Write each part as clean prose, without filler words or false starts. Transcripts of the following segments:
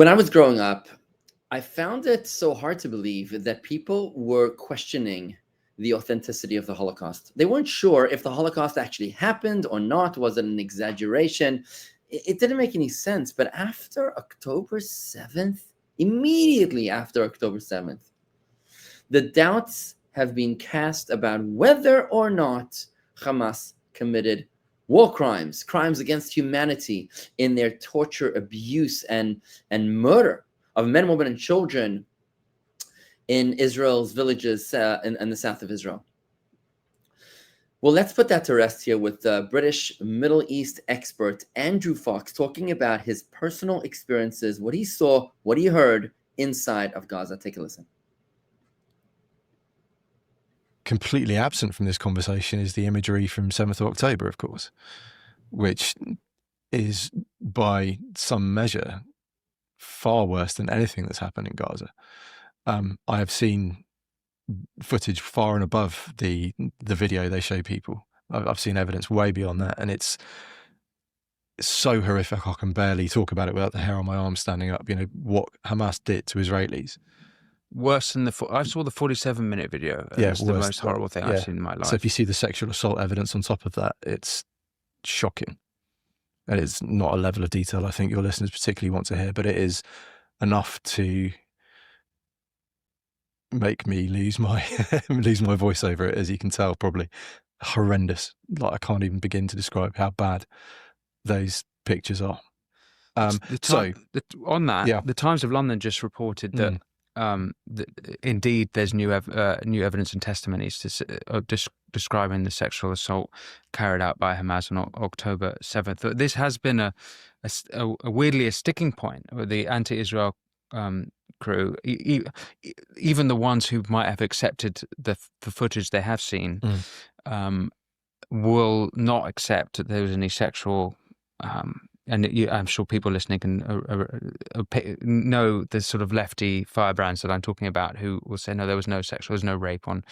When I was growing up, I found it so hard to believe that people were questioning the authenticity of the Holocaust. They weren't sure if the Holocaust actually happened or not. Was it an exaggeration? It didn't make any sense. But after October 7th, immediately after October 7th, the doubts have been cast about whether or not Hamas committed war crimes, crimes against humanity in their torture, abuse, and murder of men, women, and children in Israel's villages in the south of Israel. Well, let's put that to rest here with the British Middle East expert Andrew Fox talking about his personal experiences, what he saw, what he heard inside of Gaza. Take a listen. Completely absent from this conversation is the imagery from 7th of October, of course, which is by some measure far worse than anything that's happened in Gaza. I have seen footage far and above the video they show people. I've seen evidence way beyond that, and it's so horrific I can barely talk about it without the hair on my arm standing up. You know, what Hamas did to Israelis. Worse than I saw the 47-minute video. Yeah, it's the most horrible thing I've seen in my life. So if you see the sexual assault evidence on top of that, it's shocking. And it's not a level of detail I think your listeners particularly want to hear, but it is enough to make me lose my voice over it, as you can tell, probably. Horrendous. Like, I can't even begin to describe how bad those pictures are. On that, the Times of London just reported that indeed there's new evidence and testimonies describing the sexual assault carried out by Hamas on October 7th. This has been weirdly a sticking point with the anti-Israel crew. Even the ones who might have accepted the footage they have seen will not accept that there was any sexual and I'm sure people listening can know the sort of lefty firebrands that I'm talking about, who will say, no, there was no sexual, there was no rape on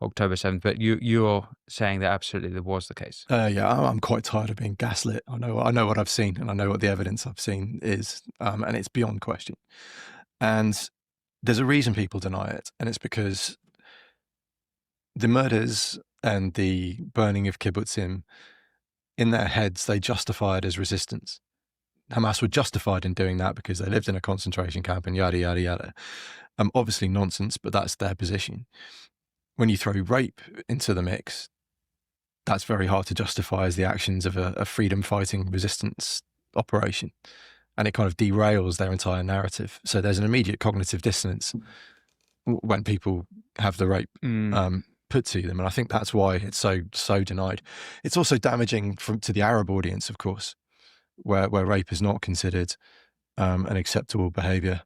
October 7th. But you're saying that absolutely there was the case. Yeah, I'm quite tired of being gaslit. I know what I've seen, and I know what the evidence I've seen is, and it's beyond question. And there's a reason people deny it, and it's because the murders and the burning of kibbutzim, in their heads, they justify it as resistance. Hamas were justified in doing that because they lived in a concentration camp and yada, yada, yada. Obviously nonsense, but that's their position. When you throw rape into the mix, that's very hard to justify as the actions of a freedom-fighting resistance operation. And it kind of derails their entire narrative. So there's an immediate cognitive dissonance when people have the rape put to them. And I think that's why it's so denied. It's also damaging to the Arab audience, of course, where rape is not considered an acceptable behaviour.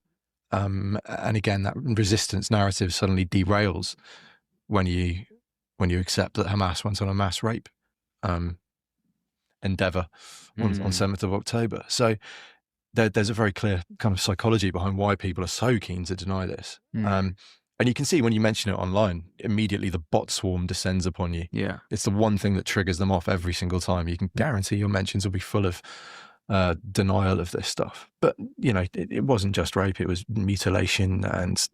And again, that resistance narrative suddenly derails when you accept that Hamas went on a mass rape endeavour on 7th of October. So there's a very clear kind of psychology behind why people are so keen to deny this. And you can see when you mention it online, immediately the bot swarm descends upon you. Yeah. It's the one thing that triggers them off every single time. You can guarantee your mentions will be full of denial of this stuff. But, you know, it wasn't just rape. It was mutilation and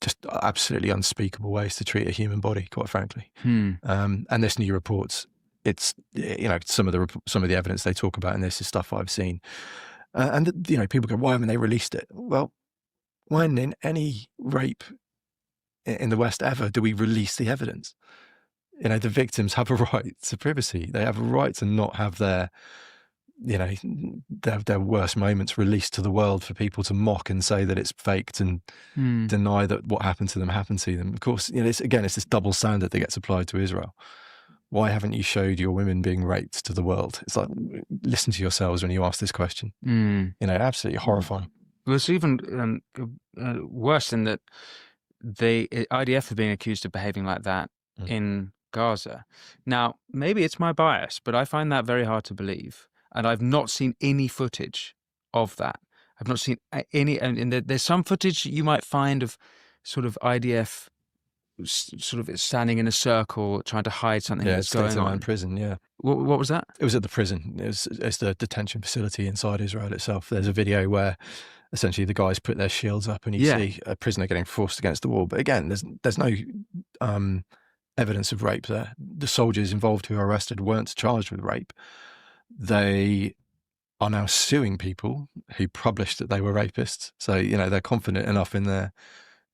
just absolutely unspeakable ways to treat a human body, quite frankly. And this new reports, it's, you know, some of the evidence they talk about in this is stuff I've seen. And, you know, people go, why haven't they released it? Well, when in any rape in the West ever do we release the evidence? You know, the victims have a right to privacy. They have a right to not have their worst moments released to the world for people to mock and say that it's faked and deny that what happened to them happened to them. Of course, you know, it's this double standard that gets applied to Israel. Why haven't you showed your women being raped to the world? It's like, listen to yourselves when you ask this question. You know, absolutely horrifying. Well, it's even worse in that the IDF are being accused of behaving like that in Gaza. Now, maybe it's my bias, but I find that very hard to believe. And I've not seen any footage of that. I've not seen any, and there's some footage you might find of sort of IDF sort of standing in a circle trying to hide something that's going on. In prison, yeah. What was that? It was at the prison. It's the detention facility inside Israel itself. There's a video where essentially the guys put their shields up and you see a prisoner getting forced against the wall. But again, there's no evidence of rape there. The soldiers involved who were arrested weren't charged with rape. They are now suing people who published that they were rapists. So, you know, they're confident enough in their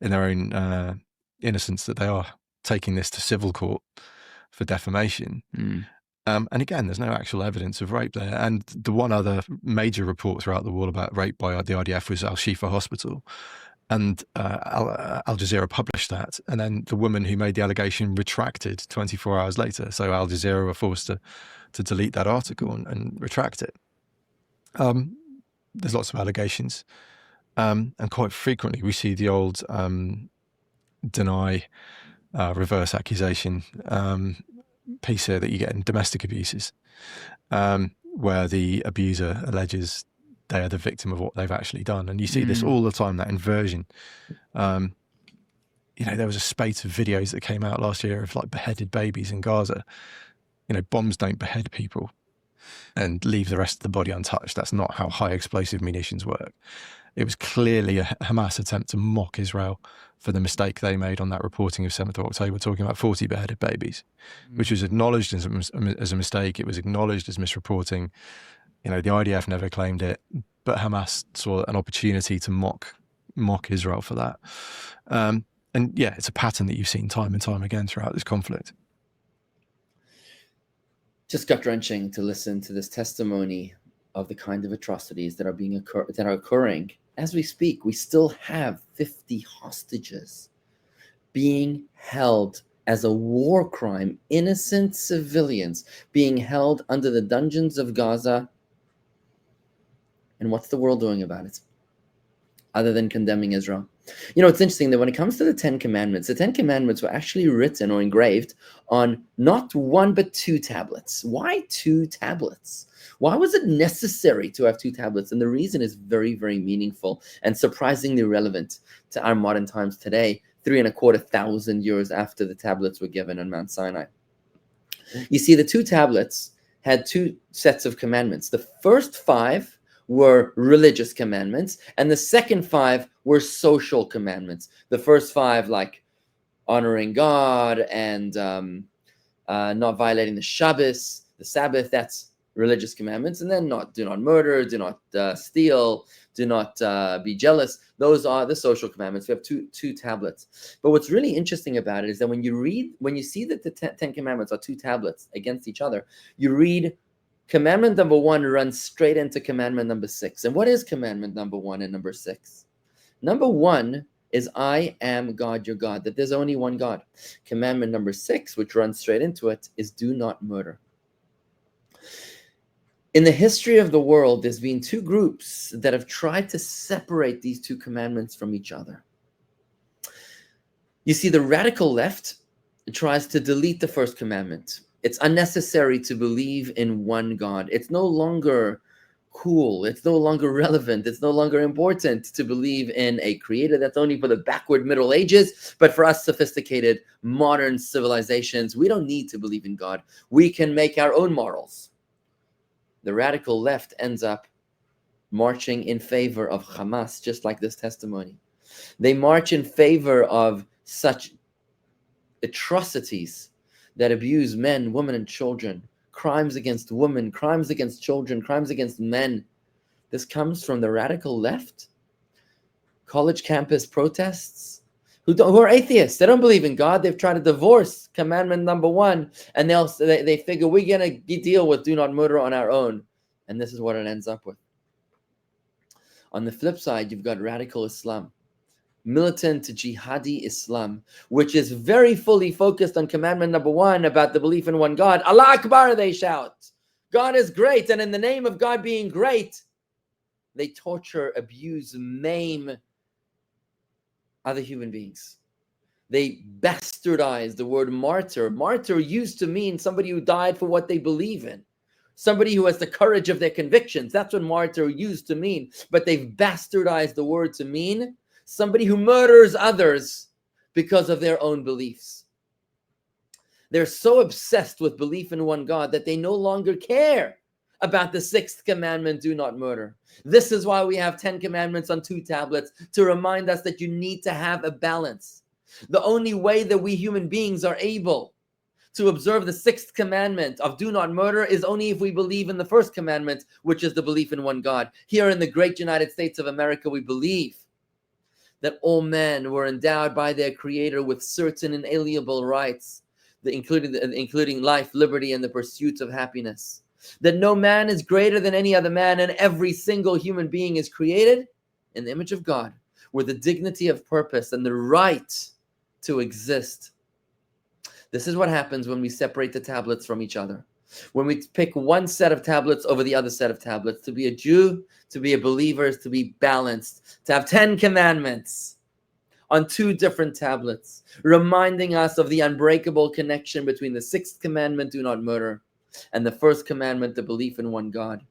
own innocence that they are taking this to civil court for defamation. And again, there's no actual evidence of rape there. And the one other major report throughout the war about rape by the IDF was Al-Shifa Hospital. And Al Jazeera published that. And then the woman who made the allegation retracted 24 hours later. So Al Jazeera were forced to delete that article and retract it. There's lots of allegations. And quite frequently we see the old deny, reverse accusation piece here that you get in domestic abuses, where the abuser alleges they are the victim of what they've actually done. And you see this all the time, that inversion. You know, there was a spate of videos that came out last year of like beheaded babies in Gaza. You know, bombs don't behead people and leave the rest of the body untouched. That's not how high explosive munitions work. It was clearly a Hamas attempt to mock Israel for the mistake they made on that reporting of 7th of October, talking about 40 beheaded babies, which was acknowledged as a mistake. It was acknowledged as misreporting. You know, the IDF never claimed it, but Hamas saw an opportunity to mock Israel for that. And yeah, it's a pattern that you've seen time and time again throughout this conflict. Just gut-wrenching to listen to this testimony of the kind of atrocities that are occurring as we speak. We still have 50 hostages being held as a war crime, innocent civilians being held under the dungeons of Gaza. And what's the world doing about it, other than condemning Israel? You know, it's interesting that when it comes to the 10 Commandments, the 10 Commandments were actually written or engraved on not one but 2 tablets. Why 2 tablets? Why was it necessary to have 2 tablets? And the reason is very, very meaningful and surprisingly relevant to our modern times today, 3,250 years after the tablets were given on Mount Sinai. You see, the 2 tablets had 2 sets of commandments. The first 5 were religious commandments, and the second 5 were social commandments. The first 5, like honoring God and not violating the Shabbos, the Sabbath, that's religious commandments. And then do not murder, do not steal, do not be jealous. Those are the social commandments. We have two tablets. But what's really interesting about it is that when you see that the 10 commandments are 2 tablets against each other, you read commandment number 1 runs straight into commandment number 6. And what is commandment number 1 and number 6? Number 1 is I am God, your God, that there's only one God. Commandment number 6, which runs straight into it, is do not murder. In the history of the world, there's been 2 groups that have tried to separate these 2 commandments from each other. You see, the radical left tries to delete the first commandment. It's unnecessary to believe in one God. It's no longer cool. It's no longer relevant. It's no longer important to believe in a creator. That's only for the backward Middle Ages. But for us sophisticated modern civilizations, we don't need to believe in God. We can make our own morals. The radical left ends up marching in favor of Hamas, just like this testimony. They march in favor of such atrocities that abuse men, women, and children, crimes against women, crimes against children, crimes against men. This comes from the radical left, college campus protests, who are atheists. They don't believe in God. They've tried to divorce commandment number 1, and they figure we're going to deal with do not murder on our own. And this is what it ends up with. On the flip side, you've got radical Islam, militant jihadi Islam, which is very fully focused on commandment number 1 about the belief in one God. Allah Akbar, they shout. God is great. And in the name of God being great, they torture, abuse, maim other human beings. They bastardize the word martyr. Martyr used to mean somebody who died for what they believe in. Somebody who has the courage of their convictions. That's what martyr used to mean. But they've bastardized the word to mean somebody who murders others because of their own beliefs. They're so obsessed with belief in one God that they no longer care about the 6th commandment, do not murder. This is why we have 10 commandments on 2 tablets, to remind us that you need to have a balance. The only way that we human beings are able to observe the 6th commandment of do not murder is only if we believe in the 1st commandment, which is the belief in one God. Here in the great United States of America, we believe that all men were endowed by their Creator with certain inalienable rights, including life, liberty, and the pursuit of happiness. That no man is greater than any other man, and every single human being is created in the image of God, with the dignity of purpose and the right to exist. This is what happens when we separate the tablets from each other. When we pick one set of tablets over the other set of tablets. To be a Jew, to be a believer, is to be balanced. To have 10 commandments on 2 different tablets, reminding us of the unbreakable connection between the 6th commandment, do not murder, and the 1st commandment, the belief in one God.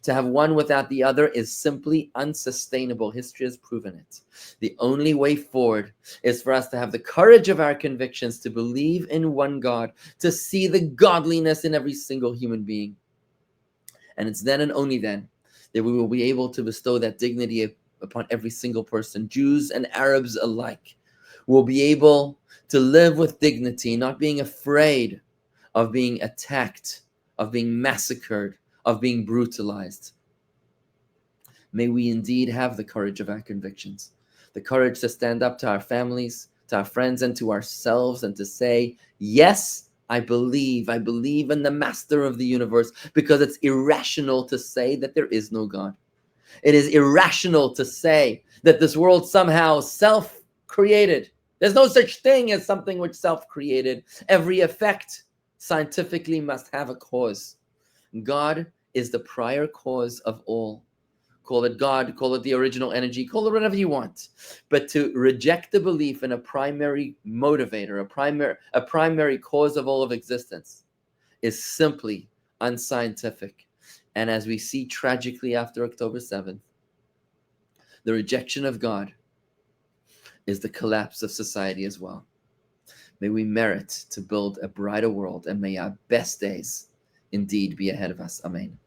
To have one without the other is simply unsustainable. History has proven it. The only way forward is for us to have the courage of our convictions, to believe in one God, to see the godliness in every single human being. And it's then and only then that we will be able to bestow that dignity upon every single person, Jews and Arabs alike. Will be able to live with dignity, not being afraid of being attacked, of being massacred, of being brutalized. May we indeed have the courage of our convictions, the courage to stand up to our families, to our friends, and to ourselves, and to say, yes, I believe in the Master of the universe, because it's irrational to say that there is no God. It is irrational to say that this world somehow self-created. There's no such thing as something which self-created. Every effect scientifically must have a cause. God is the prior cause of all. Call it God, call it the original energy, call it whatever you want. But to reject the belief in a primary motivator, a primary cause of all of existence, is simply unscientific. And as we see tragically after October 7th, the rejection of God is the collapse of society as well. May we merit to build a brighter world, and may our best days indeed be ahead of us. Amen.